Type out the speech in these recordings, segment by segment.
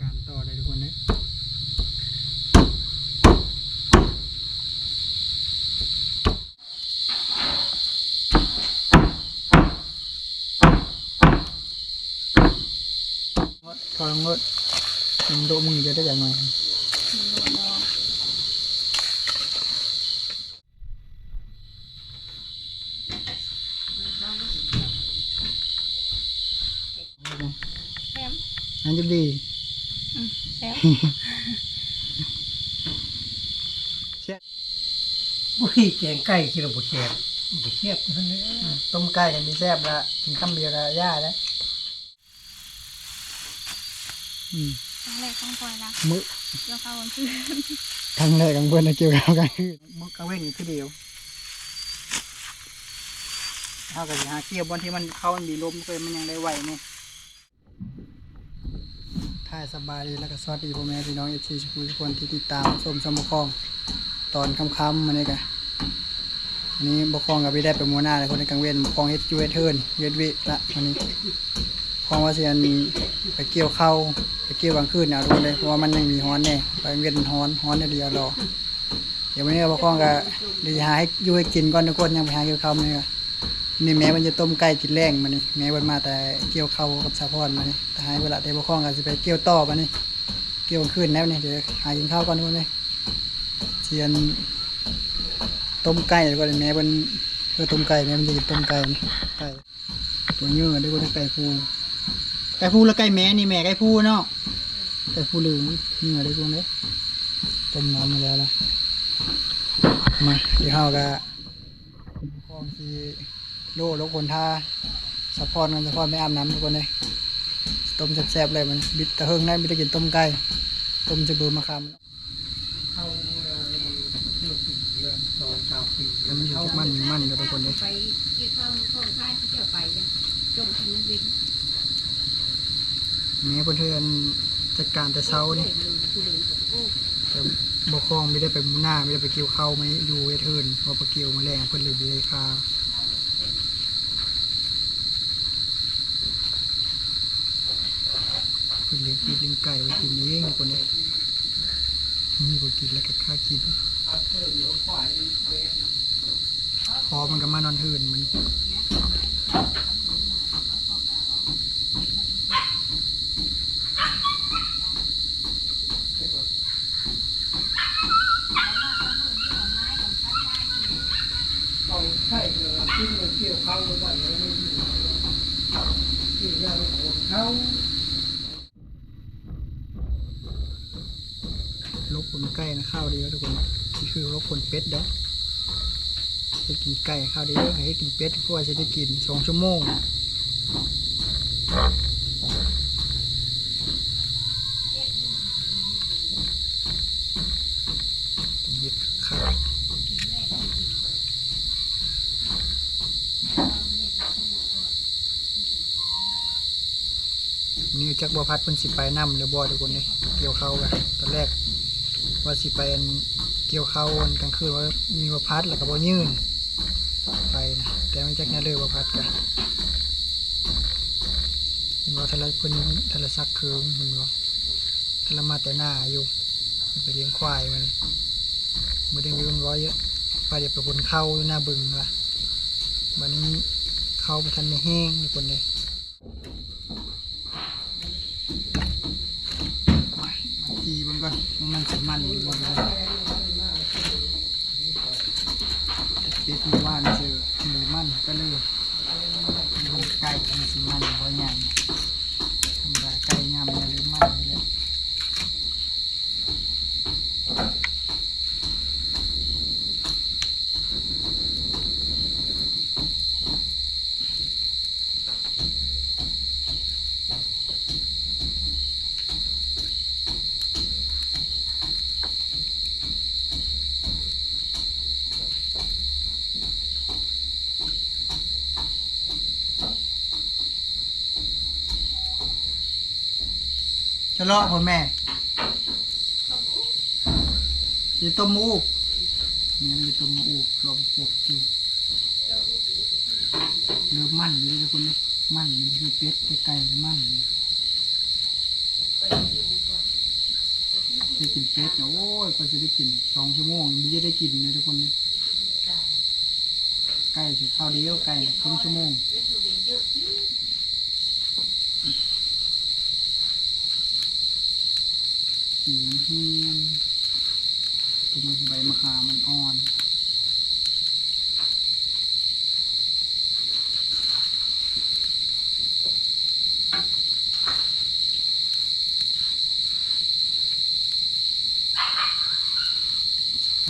การต่อเลยทุกคนเนี่ยถอยลงรถมันโดมือจะได้อย่างไรนั่นจะดีแซ่บบุ้ยแกงไก่ที่เราบุแซ่บบุแซ่บนั่นเลยต้มไก่กันมีแซ่บละกินข้าวเบียร์ละย่าแล้วครั้งแรกของพลอยนะมื้อเกี่ยวข้าววันคืนครั้งแรกของเพื่อนนะเกี่ยวกับกันคือมื้อกลางเว้นคือเดียวเท่ากับหาเกี่ยวบนที่มันเข้ามันมีลมเพื่อนมันยังได้ไหวเนี่ยถ้าสบายดีแล้วก็สวัสดีพ่อแม่พี่น้องFCทุกคนที่ติดตามชมสมบคองตอนค่ำๆมาเนี่ยกันวันนี้บคองกับพี่ได้ไปมัวหน้าเลยคนในกลางเว้นบคองเฮ็ดจูเฮ็ดเทิร์นเฮ็ดวิละวันนี้คองว่าเสียนไปเกี่ยวเข้าไปเกี่ยวกลางคืนเอาทุกคนเลยเพราะว่ามันยังมีฮ้อนแน่ไปเว้นฮ้อนเดียวรอเดี๋ยววันนี้บคองก็เดี๋ยวหาให้ยูให้กินก่อนทุกคนยังไปหาเกี่ยวข้าวมาเนี่ยนี่แม่มันจะต้มไก่กินแรงมานี่แม่วันมาแต่เกี่ยวข้าวกับสะพอนมานี่แต่หายเวลาแต่บคองก็จะไปเกี่ยวต่อมานี่เกี่ยวกลางคืนแล้วนี่เดี๋ยวหากินข้าวก่อนทุกคนเลยเสียนต้มไก่แล้วก็แม่มันต้มไก่แม่มันจะกินต้มไก่ไก่ตัวเนื้อด้วยก็ไก่ฟูแล้วไก่แม่นี่แม่ไก่ฟูเนาะไก่ฟูเหลืองเนื้อด้วยกันเลยต้มน้ำมาแล้วล่ะมาเดี๋ยวเราก็คลองที่โลคนท่าสะพอนกันสะพอนไม่อาบน้ำทุกคนเลยต้มแซ่บๆเลยมันบิดตะเฮิงได้ไม่ได้กินต้มไก่ต้มจะเบอร์มะขามเข้าเรื่องปีเรื่อง2-3 ปีมันเข้ามันทุกคนเลยไปเกี่ยวข้าวข้าวใต้ที่เกี่ยวไปจมทางนั้นวินแม่เพื่อนจัดการแต่เช้านี่แต่บกคองไม่ได้ไปมุ่หน้าไม่ได้ไปเกี่ยวข้าวไม่อยู่เทิร์นเพราะไปเกี่ยวมาแรงเพื่อนเลยดีค่าเป็นเลี้ยงปีเลี้ยงไก่ไปกินเองคนนี้มีคนกินแล้วก็ค่ากินพอมันก็มานอนเทิร์นมันใช่ที่มันเกี่ยวเข้าไว้แล้วนี่ที่ยังคนเข้าลบคนไก่นะข้าวดีแล้วทุกคนนี่คือลบคนเป็ดเด้อจะกินไก่ข้าวดีแล้วให้กินเป็ดเพราะว่าจะได้กิน2 ชั่วโมงต้องเย็ดข้าวนี่จักบัวพัดเพิ่นสิไปนำหรือบ่ทุกคนเลยเกี่ยวข้าวกันตอนแรกว่าสิไปเกี่ยวข้าวกลางคืนว่ามีบัวพัดแล้วก็บ่ยืนไปนะแต่ไม่จักแน่เลยบัวพัดกันเห็นว่าทะเลเพิ่นทะเลซักเคืองเห็นว่าทะเลมาแต่หน้าอยู่ไปเลี้ยงควายมันบ่ได้มีคนร้อยเยอะไปเดี๋ยวไปคนเข้าอยู่หน้าบึงล่ะบัดนี้เข้าไปทันไม่แห้งทุกคนเลยทีบนก่อนมันสิมันอยู่บนเลยเป็ดมันว่านเจอหมูมันก็เลยดูไก่มันสิมันเพราะอย่างธรรมดาไก่งามมันเลยมันเลยจะเลาะพ่อแม่จะต้มมูกเนี่ยมันจะต้มมูกลมปกอยู่เริ่มมันเลยทุกคนเลยมันมันคือเป็ดไก่มัน ได้กินเป็ดนะโอ้ยก็จะได้กิน2 ชั่วโมงมีจะได้กินนะทุกคนเลยใกล้จะข้าวเดียวใกล้ครึ่งชั่วโมงสีมันเฮียนตัวมันใบมะขามมันอ่อน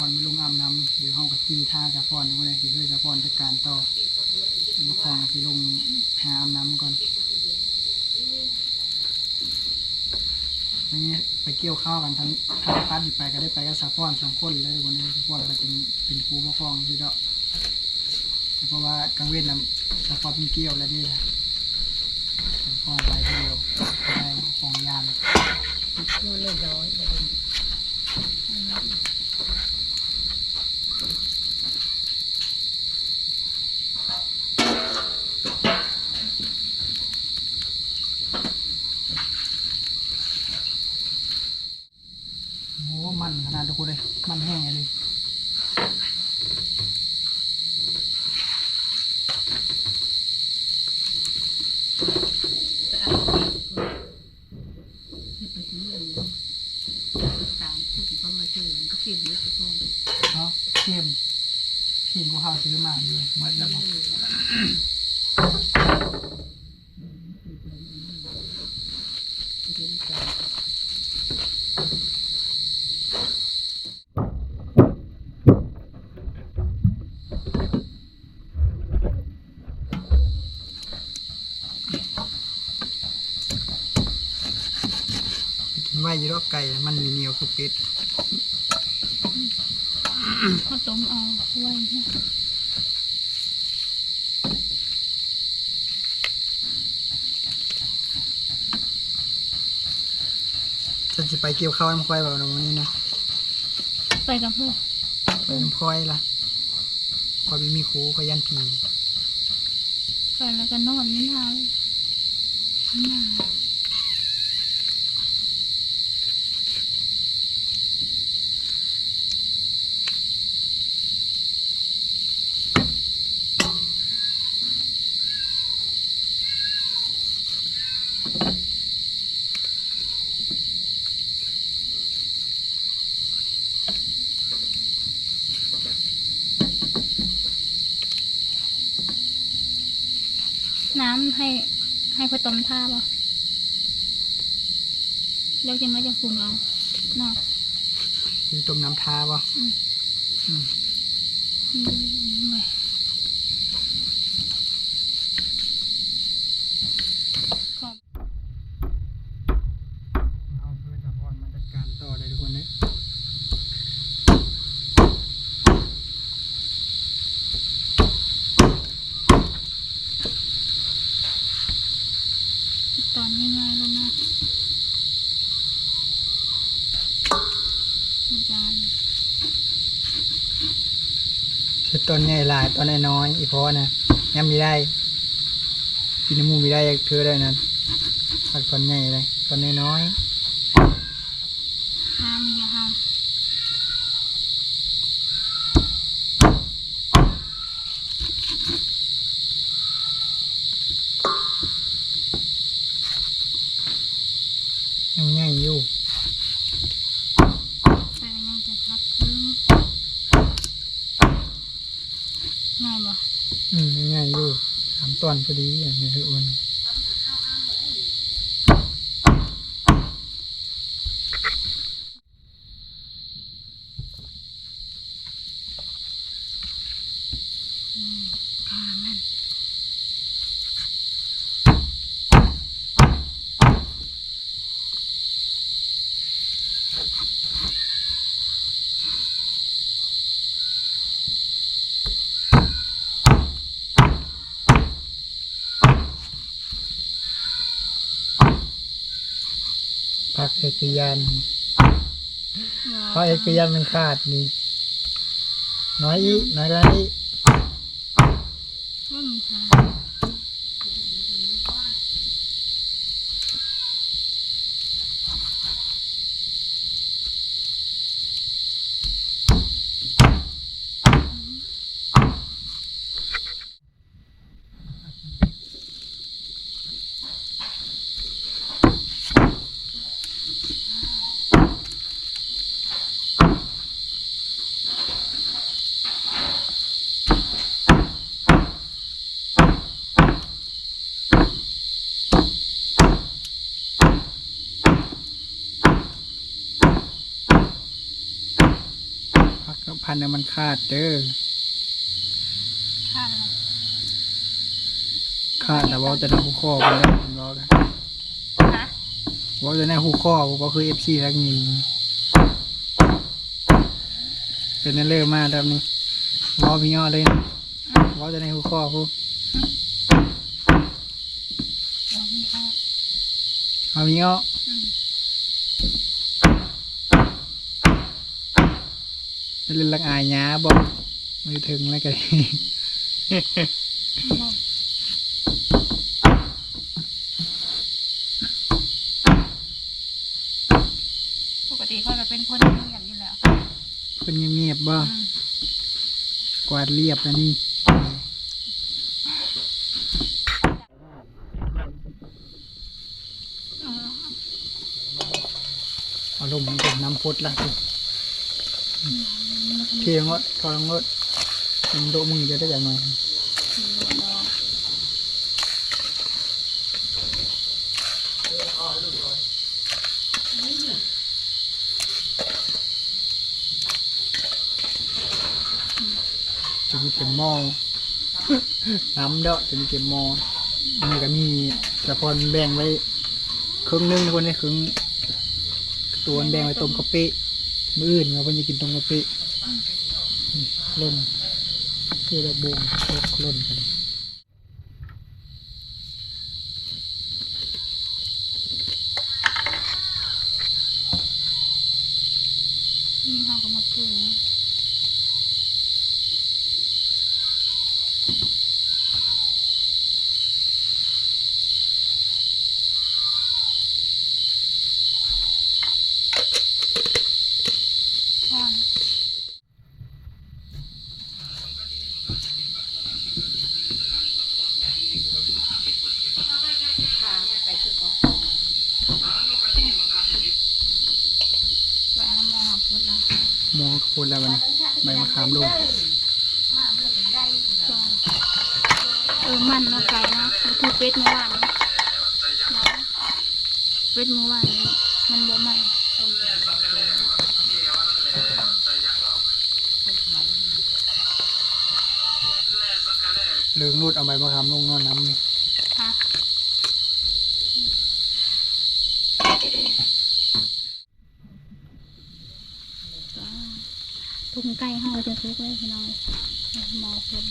พรไม่ลงอาบน้ำเดี๋ยวห้องกับตีท่าจะพรก็ได้ที่เคยจะพรจัดการต่อมาคลองที่ลงหาอาบน้ำก่อนนี้ไปเกี่ยวข้าวกันทั้งพัดไปก็ได้ไปกับสะพอน2 คนแล้ววันนี้สะพอนไปเป็นครูมาคลองที่เนาะเพราะว่ากลางเว้นน่ะสะพอนเป็นเกี่ยวแล้วนี่สะพอนไปเดียวได้ของยาน มันเลยร้อยเลย โอ้มันขนาดทุกคนเลยมันแห้งเลยแต่อะไรที่ไปซื้อเรื่องต่างพูดถึงก็มาซื้อมันก็เก็บเยอะไปก่อน เนาะเค็มพี่กูข้าวซื้อมาด้วยหมดแล้วบอกกินไว้ยี่รอกไก่มันมีเหนียวคือเป็ด ข้าวต้มเอาไว้เนี่ย ฉันจะไปเกี่ยวข้าวน้ำควายแบบวันนี้นะ ไปกับเพื่อน ไปน้ำควายล่ะควายมีครูควายยันผี ไปแล้วก็นอนนี่นาเลยนา น้ำให้พอต้มท่าป่ะแล้วจังไม่จังปรุงเอาเนาะ คือต้มน้ำทาป่ะ ไม่ขอบ เอาเพื่อนสะพอนมาจัดการต่อเลยทุกคนเลย ตอนง่ายๆแล้วนะจาน คือตอนใหญ่หลายตอนน้อยอีพอนะยังมีได้กินน้ำมูมีได้เธอได้นั้นผักตอนใหญ่เลยตอนน้อย ห้ามอย่าห้าม ยังใหญ่อยู่ แต่ยังจะพักครึ่งง่ายบ่ ยังใหญ่อยู่3 ตอนพอดีอย่างนี้ทุกคน ขามัน พักเอกยานเพราะเอกยานมันขาดนี่น้อยอีน้อยกว่านี้ ว่ามึงค่ะ พันธุ์มันขาดเด้อ ค่ะ ขาดแต่ว่าจะได้หูข้อไปแล้วมันบอกกัน ฮะ ว่าจะได้หูข้อว่าคือ FC รักยิงเป็นนั่นเริ่มมาแบบนี้ว่าพี่ย่อเลยนะว่าจะได้หูข้อพู เดี๋ยวมีเอา เอาพี่ย่อ อืม เป็นเรื่องลักอายหยาบอกมือถึงแล้วกัน ปกติเขาจะเป็นคนเงียบอยู่แล้ว เป็นเงียบๆบ่ อืม กวาดเรียบแล้วนี่ อืม เอาลงมันเป็นน้ำพดละเทียงวะทองวะมันโดมือจะได้อย่างไรจะมีเต็มหม้อ น้ำเด้อจะมีเต็มหม้อนี่ก็มีแต่พอแบ่งไว้ครึ่งนึงคนนี้ครึ่งตัวแบ่งไว้ต้มกะปิมื้ออื่นเราเพิ่นจะกินต้มกะปิล่นเพื่อระบงล่นกัน นี่เขาก็มาปรุงว่าแหวนมองหาพุทธแล้ว มองกระพุนแล้วมันใบมะขามลง มันเนาะไก่เนาะมันคือเป็ดเมื่อวานนี้เนาะเป็ดเมื่อวานนี้มันบ่มัน เหลืองรูดเอาใบมะขามลงนอนน้ำนี่ ค่ะตุ้มไก่ห้าจะทุกเลยพี่น้องหมอคน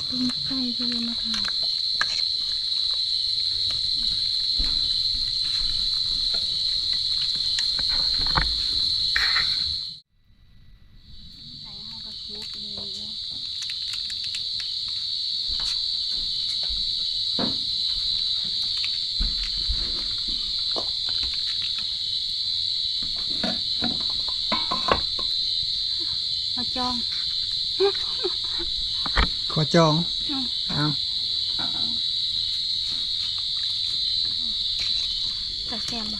ตุ้มไก่ไปเลยมาค่ะไก่ห้ากระทุกเลย เขาจอง ขอจอง อืม เอา กระแซมบ่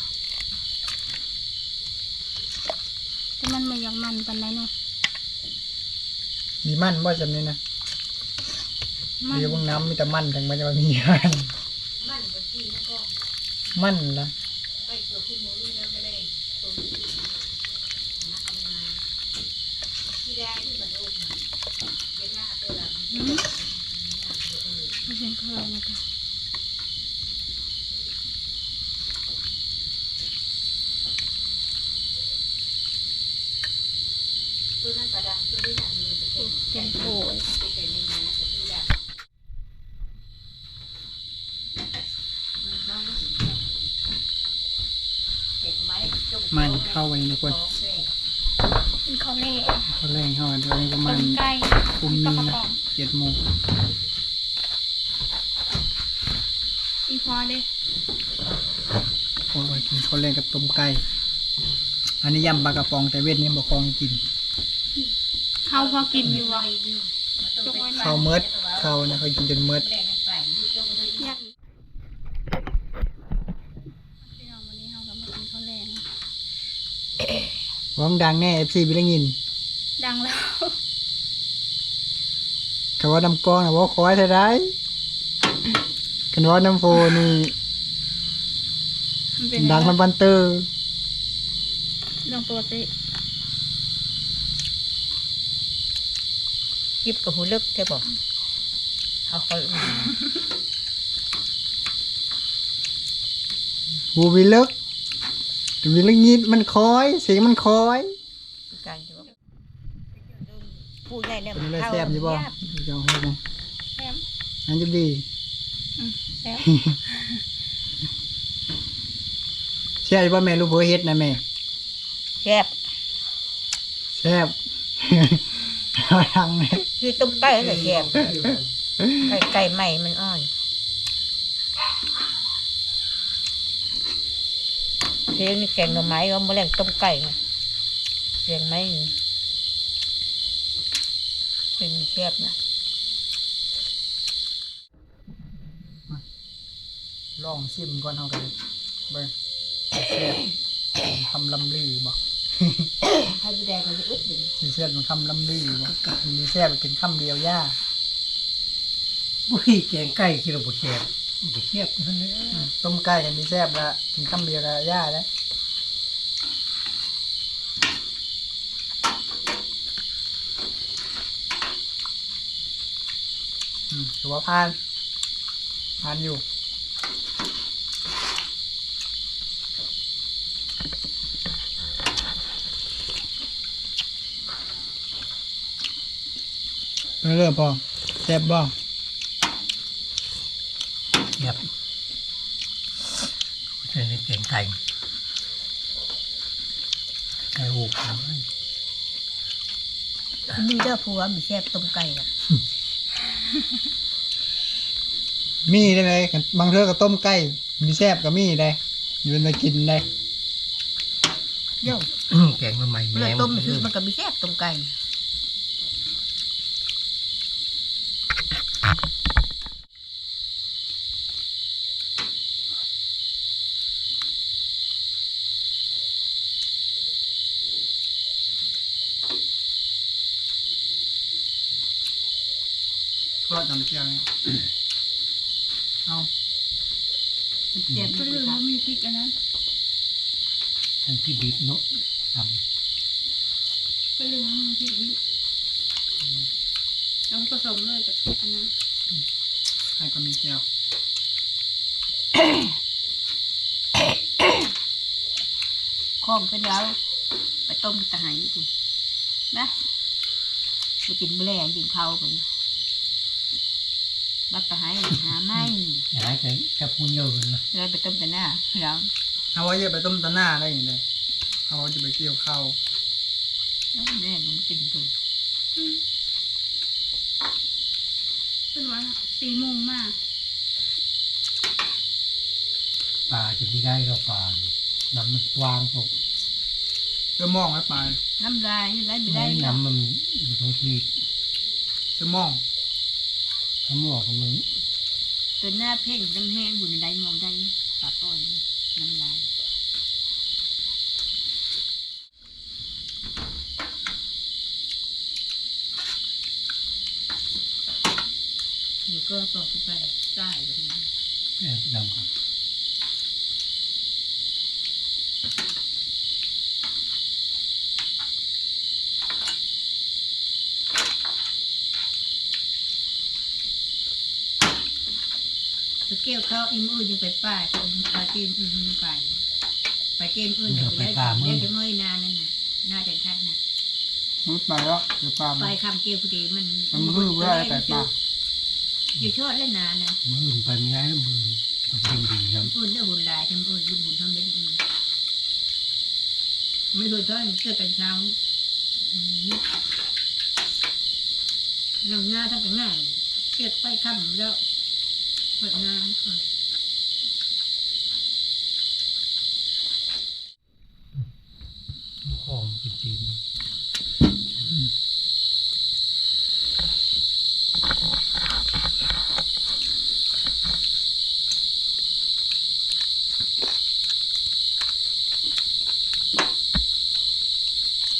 แต่มันไม่อยังมันปานใดเนาะ มีมันบ่จำนี้นะ มัน เดี๋ยวเบางน้ำมีแต่มันทั้งมันจะมีมันมันละ ไม่ใช่เคยนะคะเป็นโผล่ มันเข้าไปในคน เป็นข้าวเล่ เขาแรงเข้าไปด้วยประมา ต้ ณ มไก่ ปุ่ม ป นึ ลาง กระ นะ ป๋อง 7 โมง อีพอเด้ โอ้ยกินเขาแรงกับต้มไก่อันนี้ยำปลากระป๋องแต่เวทนี่บ่คลองกิน ข้าวพอกินอยู่อ่ะจงไว้ ข้าวเมิดข้าวนะเขากินจนเมิด ยักพี่น้องวันนี้เราก็มากินข้าวแรง ร้องดังแน่ FC ไปได้ยิน ดังแล้ว คำว่าน้ำกองนะว่าคอยเท่าไรกันว่าน้ำโฟนี่ มันเป็น ดังมันบันเตอร์ เรื่องปกติ ยิบกับหูเลิกแค่บอกเอาเขา หูวิลึกวิลึกนิดมันคอยเสียงมันคอย การจะว่าผู้ใหญ่เนี่ย เป็นอะไรแซ่บอยู่บ่เจ้าให้บ่ แซม อันจะดี แซม แซ่บอยู่บ่แม่ลูกเบอเฮ็ดนะแม่ แซ่บ แซ่บ เอาทางเลย คือต้มไก่นั่นแหละแซ่บไก่ใหม่มันอ่อนเทียงนี่แกงหน่อไม้ก็มาแรงต้มไก่ไงแกงไม้เป็นแซ่บนะ ลองซิมก่อนเฮากันเบิ่งแซ่บทำลำลือบ่ ไข่แดงมันจะอึดดึง มีแซ่บมันคำลำลือบ่มีแซ่บเป็นคำเดียวย่า บุ้ยแกงไก่กินแล้วบ่แซ่บบ่แซ่บนั่นแหละ ต้มไก่กันมีแซ่บละกินคำเดียวละย่าแล้วถือว่าผ่านอยู่เริ่มพอแซ่บบ่ แซ่บใส่ในแกงไก่ไก่หูขาว มีเจ้าผัวมีแซ่บต้มไก่อะ มีได้เลยบางเทื่อก็ต้มไก่มีแซ่บก็มีได้อยู่เป็นมากินได้ เดี๋ยว แกงใหม่ เวลาต้มคือมันก็มีแซ่บต้มไก่ ทอดน้ำเจียวเนี่ยเอา แซ่บ ก็ เล ลื ย ม ค่ะ ว่ามีพริกอันนั้น ทั้งที่ดิบเนาะท ก็ลืมว่ามีพริกดิบแล้วผสมเลยกับอันนั้น ให้ก็มีเจียว ข้องเป็นแล้วไปต้มตะไคร้กูนะไปกินแมลงกินข้าวกันบักตะไคร้หาไม้ ำอย่างไรจะพูดเยอะเลยนะ เลยไปต้มแต่หน้าแล้ว เอาไว้จะไปต้มตะหน้าได้ยังไงเอาไว้จะไปเกี่ยวข้าว แม่มันกินตัว เป็นว่า4 โมงมาก ปลาจะไม่ได้เราปลาน้ำมันกว้างพวก จะมองไว้ปลาย น้ำลายไหลไม่ได้ น้ำมันอยู่ตรงที่ จะมอง ทั้งหมดมัน ตัวหน้าเพ่งน้ำแห้งหุ่นใดมองได้ปลาต้อยน้ำลายอยู่ก็ปลอกไปใต้เลย ดำครับ ไปเกี่ยวข้าวอิ่มอื่นยังไปป่าไปเกมอื่นยังไปเกมอื่นยังไปได้เรียกจะง่อยนานนั่นน่ะน่าจะทัดนะ มืดไปแล้วเดี๋ยวปลา ไปคำเกี่ยวพอดีมัน มืดเพื่อแต่ปลา อยู่ชอดเล่นนานนะ มือไปไม่ได้มือมันเป็นดีครับ อุ่นได้หุ่นลายทำอุ่นหุ่นทำไม่ดีไม่รู้ตอนเกิดกันเช้าหลังงาทั้งกันง่ายเกิดไปค่ำแล้วเปิดงานก่อน ของจริง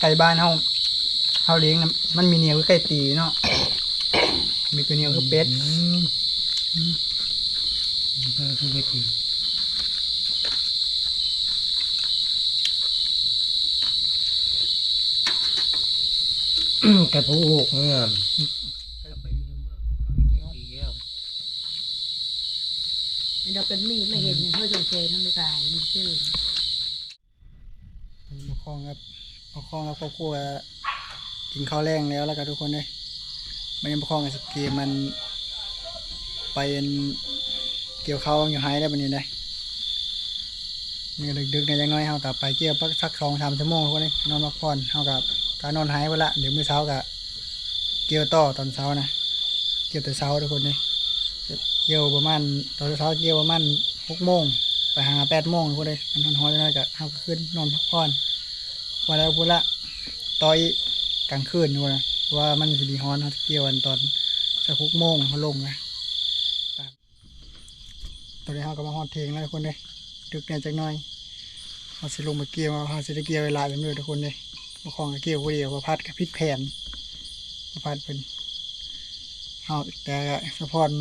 ไก่บ้านเฮาเลี้ยงนะมันมีเหนียวคือไก่ตีเนาะมีตัวเหนียวคือเป็ด ก็คือไปตี แกผู้หกเนี่ย เราเป็นมีดไม่เห็นเพื่อจงเชยทั้งไม่กายมีชื่อ มาคล้องครับมาคล้องครับครอบครัวกินข้าวแรงแล้วก็ทุกคนเลยมันยังมาคล้องกับสเกมมันไปเกี่ยวข้าวอยู่ไฮได้บันนี้เลยนี่ดึกๆในยังน้อยเฮากับไปเกี่ยวสัก2-3 ชั่วโมงทุกคนเลยนอนพักผ่อนเฮากับการนอนไฮไว้ละเดี๋ยวมื้อเช้ากับเกี่ยวต่อตอนเช้านะเกี่ยวแต่เช้าทุกคนเลยเกี่ยวประมาณตอนเช้าเกี่ยวประมาณ6 โมงไปหา8 โมงทุกคนเลยมันนอนหอยน้อยกับเฮาก็ขึ้นนอนพักผ่อนวันแล้วพุ่นละต่อยกลางคืนทุกคนนะว่ามันสิดีฮ้อนเฮาเกี่ยวกันตอนสัก6 โมงเฮาลงนะตอนนี้เฮาก็มาฮอดเทงแล้วทุกคนเลยดึกเนี่ยจักหน่อยเฮาสิลงมาเกี่ยวเฮาสิได้เกี่ยวเวลาเป็นด้วยทุกคนเลยบ่ของก็เกี่ยวผู้เดียวบ่พัดก็ผิดแผนบ่พัดเพิ่นเฮาแต่สะพอน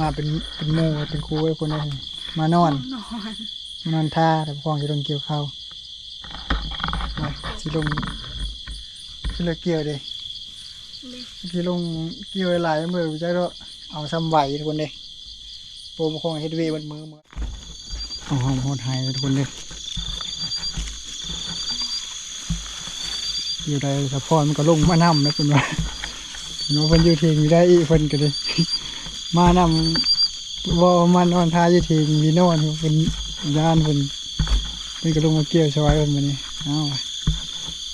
มาเป็นหมู่เป็นครูไว้คนเลยมานอน นอน ท่าแต่บ่ของสิลงเกี่ยวข้าวมาสิลงสิเลิกเกี่ยวเด้สิลงเกี่ยวหลายมื้อจักเนาะเอาซ้ำไหวทุกคนเด้โปรบ่ของเฮ็ดเวบนมือเอาหอมฮอดหายทุกคนเด้อยู่ได้สะพอนมันก็ลงมานำนะเพิ่นว่าเนาะเพิ่นอยู่เทิงมีได้อีกเพิ่นก็เลยมานำบ่มานอนท่าอยู่เทิงมีนอนเพิ่นย่านเพิ่นก็ลงมาเกี่ยวซอยเพิ่นมื้อนี้เอา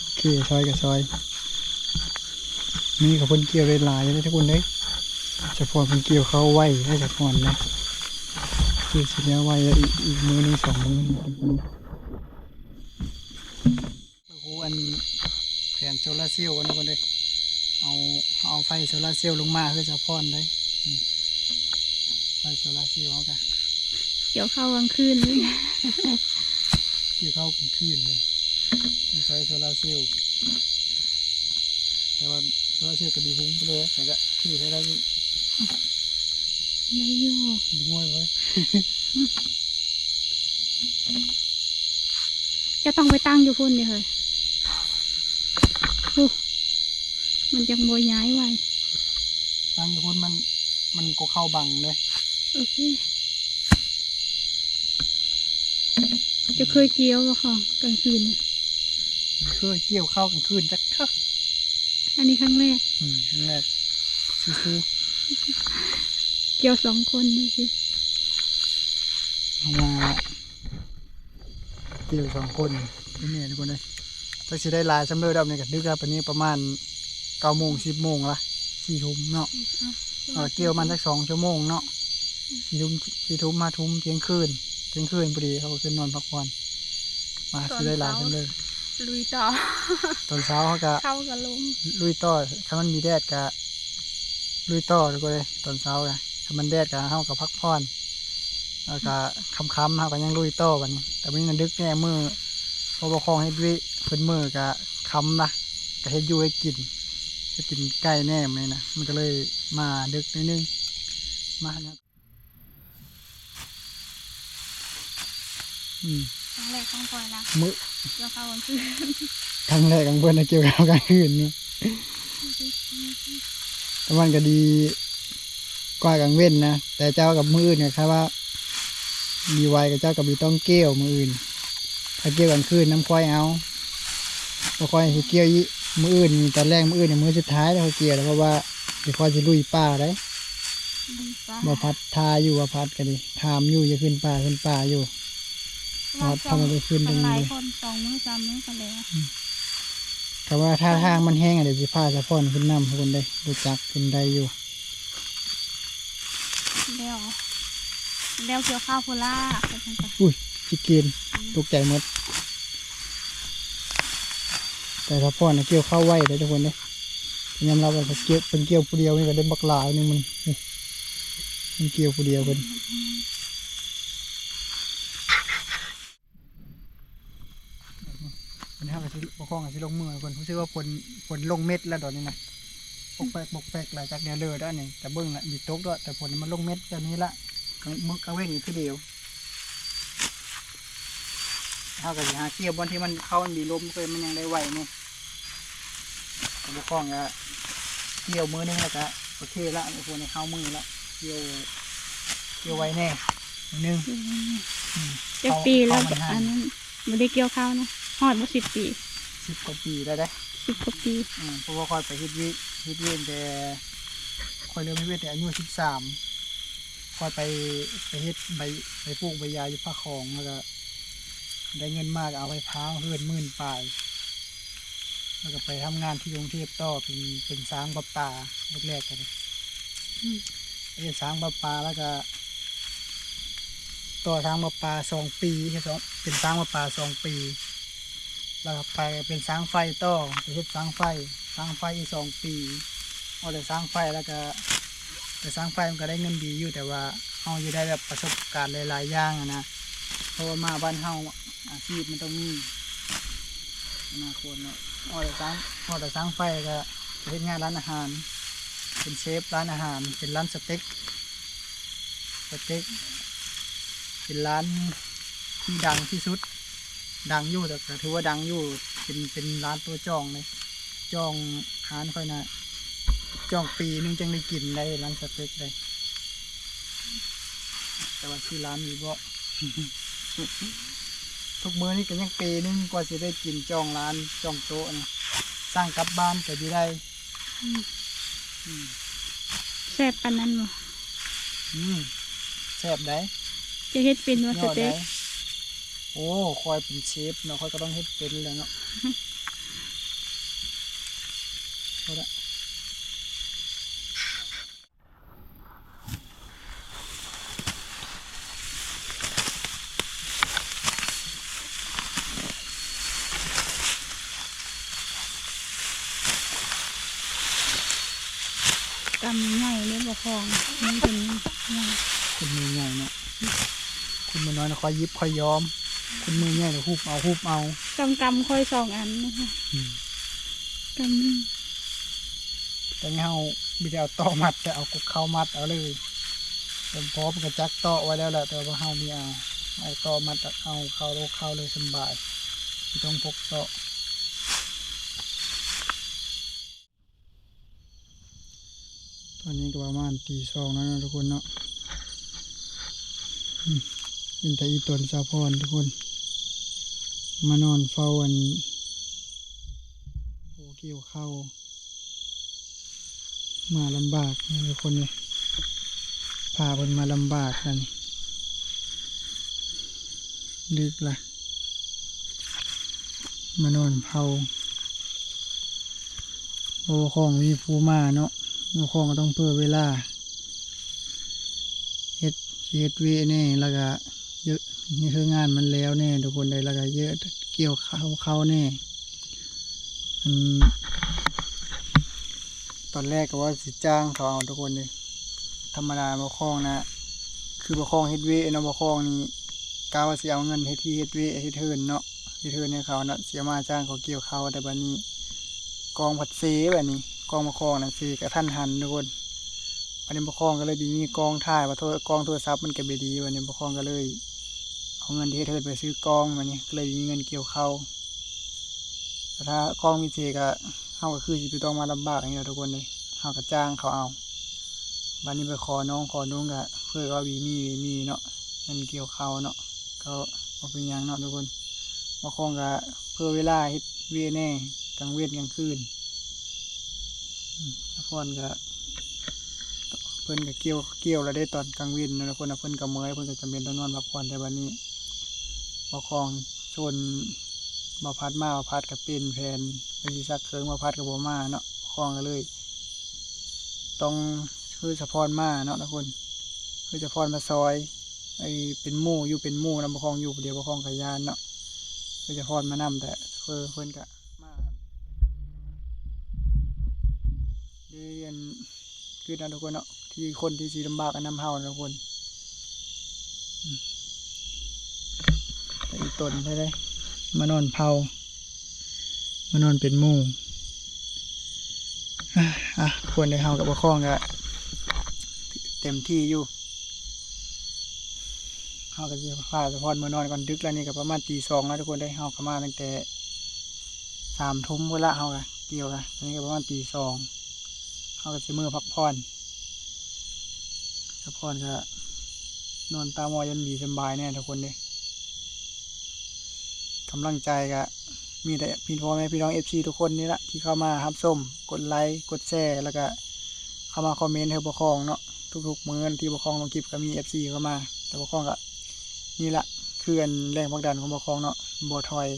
โอเคซอยก็ซอยนี่ก็เพิ่นเกี่ยวได้หลายเลยทุกคนเด้สะพอนเพิ่นเกี่ยวเข้าไว้ได้สะพอนนะคือสิแล้วไว้อีกมื้อนึง2 มื้อนี่ทุกคนโอ้โหอันแผนโซลาร์เซลล์กันทุกคนเด้เอาไฟโซลาร์เซลล์ลงมาเพื่อจะพ่อนได้ไฟโซลาร์เซลล์เขาก็ เกี่ยวข้าวกลางคืนเลย เกี่ยวเข้ากลางคืนเลยต้องใช้โซลาร์เซลล์แต่ว่าโซลาร์เซลล์ก็ดีหุ้งไปเลยแต่ก็ขี่ใช้ได้อยู่ ได้อยู่ ดีง่วยไว้ จะต้องไปตั้งอยู่พุ่นดิเฮ้ยโอ้มันจังบ่ย้ายไว้ ตั้งอยู่พุ่นมันก็เข้าบังเลย โอเคจะเคยเกี่ยวบ่ของกลางคืนน่ะ เคยเกี่ยวเข้ากลางคืนจักเถอะ อันนี้ครั้งแรก ครั้งแรกสู้ เกี่ยว2 คนนี่สิ ๆเอามาเกี่ยว2 คนนี่เนี่ยทุกคนเลยถ้าสิได้ลายสำเร็จแล้วเนี่ยก็ดึกแล้วปานนี้ประมาณ9 โมง 10 โมงละ4 ทุ่มเนาะเกี่ยวมันสัก2 ชั่วโมงเนาะ4 ทุ่ม4 ทุ่ม5 ทุ่มเที่ยงคืนพอดีเขาก็ขึ้นนอนพักผ่อนมาสิได้ลายสำเร็จ ลุยต่อ ตอนเช้าเขาก็ เข้ากับลง ลุยต่อถ้ามันมีแดดก็ลุยต่อทุกคนเลยตอนเช้าก็ถ้ามันแดดก็เขาก็พักผ่อนแล้วก็ค่ำๆเขาก็ยังลุยต่อวันนี้แต่วันนี้น่ะดึกแน่มือพอประคองให้ด้วยเพิ่นมือก็ค่ำนะก็ให้อยู่ให้กินใกล้แน่เลยนะมันก็เลยมาดึกนิดนึงมาเนี่ย ครั้งแรกต้องปล่อยนะ มื้อ เกี่ยวข้าวกลางคืน ครั้งแรกของเพื่อนนะเกี่ยวกับกลางคืนนี่แต่มันก็ดีกว่ากลางเว้นนะแต่เจ้ากับมืออื่นเนี่ยครับว่าดีไวกับเจ้ากับบีต้องเกี่ยวมืออื่นถ้าเกี่ยวกลางคืนน้ำควายเอาพอควายสิเกี่ยวมืออื่นนี่ตอนแรกมืออื่นเนี่ยมือสุดท้ายแล้วเขาเกี่ยวแล้วเพราะว่าเดี๋ยวควายจะลุยป่าได้บ่พัดทาอยู่ว่าพัดกันดิทามอยู่จะขึ้นป่าอยู่พัดทำมันไปขึ้นตรง หลา นี้ ยคน2 มื้อ 3 มื้อกันแล้ว แต่ว่าถ้าทางมันแห้งอะเดี๋ยวจะพาสะพอนขึ้นน้ำทุกคนได้รู้จักขึ้นได้อยู่ แล้วเกี่ยวข้าวโพล่าไปทางไป อุ้ยชิเกนตกใจหมดแต่สะพอนเกี่ยวเข้าไว้เลยทุกคนเลยยอมรับว่าเกี่ยวเป็นเกี่ยวผู้เดียวนี่ก็ได้บักหลายนึงมันเกี่ยวผู้เดียวคนวันนี้เราจะประคองจะลงมือคนรู้สึกว่าผลลงเม็ดแล้วตอนนี้นะบกแปกหลังจากเนี้ยเลยได้นี่แต่เบิ้งละมีโต๊ะด้วยแต่ผลมันลงเม็ดแบบนี้ละมึกเอาไว้นี่คือเดียวถ้าเกิดหาเกี่ยวบนที่มันเข้ามันมีลมเคยมันยังได้ไหวนี่ บกคล้องก็เกี่ยวมือนึงแล้วก็โอเคละโอ้โหในเข้ามือละเกี่ยวไว้แน่นึง จักปีแล้ว เข้ามัน อันนั้นบ่ได้เกี่ยวข้าวนะฮอดบ่10 ปี 10 กว่าปีได้ 10 กว่าปี เพราะว่าคอยไปเฮ็ดเวียนแต่คอยเริ่มเฮ็ดเวียนแต่อายุ13คอยไปเฮ็ดไปปลูกใบยาอยู่ภาคของแล้วก็ได้เงินมากเอาไปพร้าวเฮือน10,000ปลายแล้วก็ไปทำงานที่กรุงเทพต่อเป็นสร้างประปาแรกๆกันเป็นสร้างประปาแล้วก็ต่อทางประปา2 ปีเป็นสร้างประปา2 ปีแล้วก็ไปเป็นสร้างไฟต่อไปเฮ็ดสร้างไฟอีก2 ปีเอาแต่สร้างไฟแล้วก็แต่สร้างไฟมันก็ได้เงินดีอยู่แต่ว่าเฮาจะได้แบบประสบการณ์หลายๆอย่างนะเพราะว่ามาบ้านเฮาอาชีพมันต้องมีอนาคตเนาะเอาแต่สร้างไฟก็ไปเฮ็ดงานร้านอาหารเป็นเชฟร้านอาหารเป็นร้านสเต็กเป็นร้านที่ดังที่สุดดังอยู่แต่ถือว่าดังอยู่เป็นร้านตัวจองเลยจองร้านค่อยนะจองปีนึงจังได้กินได้ร้านสเต็กได้แต่ว่าชื่อร้านมีบ่ ทุกมื้อนี่ก็ยังปีนึงกว่าจะได้กินจองร้านจองโต๊ะนะสร้างกลับบ้านก็จะได้ แซ่บปานนั้นบ่ แซ่บได้ จะเฮ็ดเป็นว่าส ยอด เต็ ได้ ก โอ้คอยเป็นเชฟเนาะคอยก็ต้องเฮ็ดเป็นแล้วเนาะเอาละ กำใหญ่เลยบ่คองมันเป็นใหญ่ คุณมือใหญ่เนาะคุณมือน้อยเนาะคอยยิบคอยย้อมคุณมือใหญ่เดี๋ยวฮุบเอา กำค่อย2 อันนะคะกำหนึง แต่เงาไม่ได้เอาต่อมัดแต่เอากุกเข้ามัดเอาเลยแต่พร้อมกับจักต่อไว้แล้วแหละแต่ว่าเฮามีเอาต่อมัดเอาเข้าเลยสบายไม่ต้องพกต่อตอนนี้ก็ประมาณตี2แล้วนะทุกคนเนาะอินแต่อีตนสาพรทุกคนมานอนเฝ้าวันโอ้เกี่ยวเข้ามาลำบากนะทุกคนเลยพาคนมาลำบากกันดึกละมานอนเผาโอ้ของมีผู้มาเนาะโอ้ของก็ต้องเพื่อเวลาเฮ็ดเวแน่แล้วก็เยอะนี่คืองานมันแล้วแน่ทุกคนเลยแล้วก็เยอะเกี่ยวเข้าแน่ตอนแรกก็ว่าสิจ้างเขาเอาทุกคนเลยธรรมดาบ่คล้องนะคือบ่คล้องเฮ็ดเวเนาะบ่คล้องนี่กะว่าสิเอาเงินเฮ็ดที่เฮ็ดเวเฮ็ดเทิร์นเนาะเฮ็ดเทิร์นให้เขาเนาะสิเอามาจ้างเขาเกี่ยวเขาแต่บัดนี้กองผัดเซแบบนี้กองบ่คล้องน่ะสิกระทันหันทุกคนบัดนี้บ่คล้องก็เลยมีกองถ่ายว่ากองโทรศัพท์มันก็บ่ดีบัดนี้บ่คล้องก็เลยเอาเงินที่เฮ็ดเทิร์นไปซื้อกองบัดนี้ก็เลยมีเงินเกี่ยวเขาแต่ถ้ากองมีเซก็เฮาก็คือสิต้องมาลำบากอย่างเงี้ยทุกคนเลยเฮาก็จ้างเขาเอาบัดนี้ไปขอน้องก็เพื่อว่ามีเนาะเงินเกี่ยวเขาเนาะก็บ่เป็นหยังเนาะทุกคนบ่คล้องก็เพื่อเวลาเฮ็ดเวแน่กลางเว้นกลางคืนพรก็เพิ่นก็เกี่ยวแล้วได้ตอนกลางเว้นเนาะทุกคนเพิ่นก็เมื่อยเพิ่นก็จำเป็นต้องนอนพักผ่อนแต่บัดนี้บ่คล้องชนบ่พัดมาบ่พัดก็เป็นแผนเพิ่นสิซักเครื่องบ่พัดก็บ่มาเนาะคล้องก็เลยต้องคือสะพรมาเนาะทุกคนคือสะพรมาซอยเป็นหมู่อยู่เป็นหมู่นำบ่คล้องอยู่เดียวบ่คล้องกับยานเนาะคือสะพรมานำแต่เพิ่นก็มาเรียนคือนะทุกคนเนาะที่คนที่สิลำบากกันนำเฮานะทุกคนแต่อีตนได้มานอนเผามานอนเป็นหมู่ควรได้เฮากับบ่คล้องก็เต็มที่อยู่เฮาก็สิพาสะพรมื้อนอนก่อนดึกแล้วนี่ก็ประมาณตี 2แล้วทุกคนได้เฮาก็มาตั้งแต่3 ทุ่มพุ่นละเฮาก็ เกี่ยวกันตอนนี้ก็ประมาณตีสองเขาก็สิมือพักผ่อนก็นอนตามอยันดีสบายแน่ทุกคนเลยกำลังใจก็มีแต่พี่พ่อแม่พี่น้องFC ทุกคนนี่ละที่เข้ามารับชมกดไลค์กดแชร์แล้วก็เข้ามาคอมเมนต์ให้ปกครองเนาะทุกๆมื้อที่ปกครองลงคลิปก็มี FC เข้ามาแต่ปกครองก็นี่ละคืออันแรงผลักดันของปกครองเนาะบ่ถอย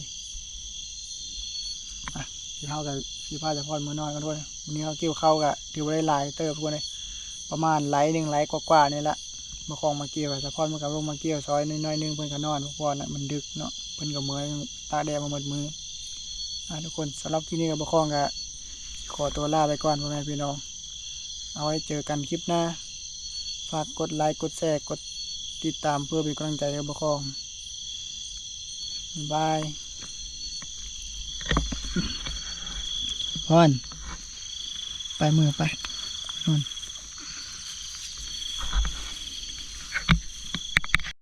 ที่เขากับพี่พาจะพอดมือนอนกันด้วยวันนี้เขาเกี่ยวเข้ากับถือว่าได้หลายเติบทุกคนเลยประมาณ1 ไลค์กว่าๆนี่ละปกครองมาเกี่ยวจะพอดมันกับลงมาเกี่ยวซอยน้อยๆนึงเพิ่นก็นอนพอน่ะมันดึกเนาะเพิ่นก็เมื่อยตาแดงมาหมดมือทุกคนสำหรับที่นี่กับปกครองก็ขอตัวลาไปก่อนพ่อแม่พี่น้องเอาไว้เจอกันคลิปหน้าฝากกดไลค์กดแชร์กดติดตามเพื่อเป็นกำลังใจให้ปกครองบายพอนไปมือไป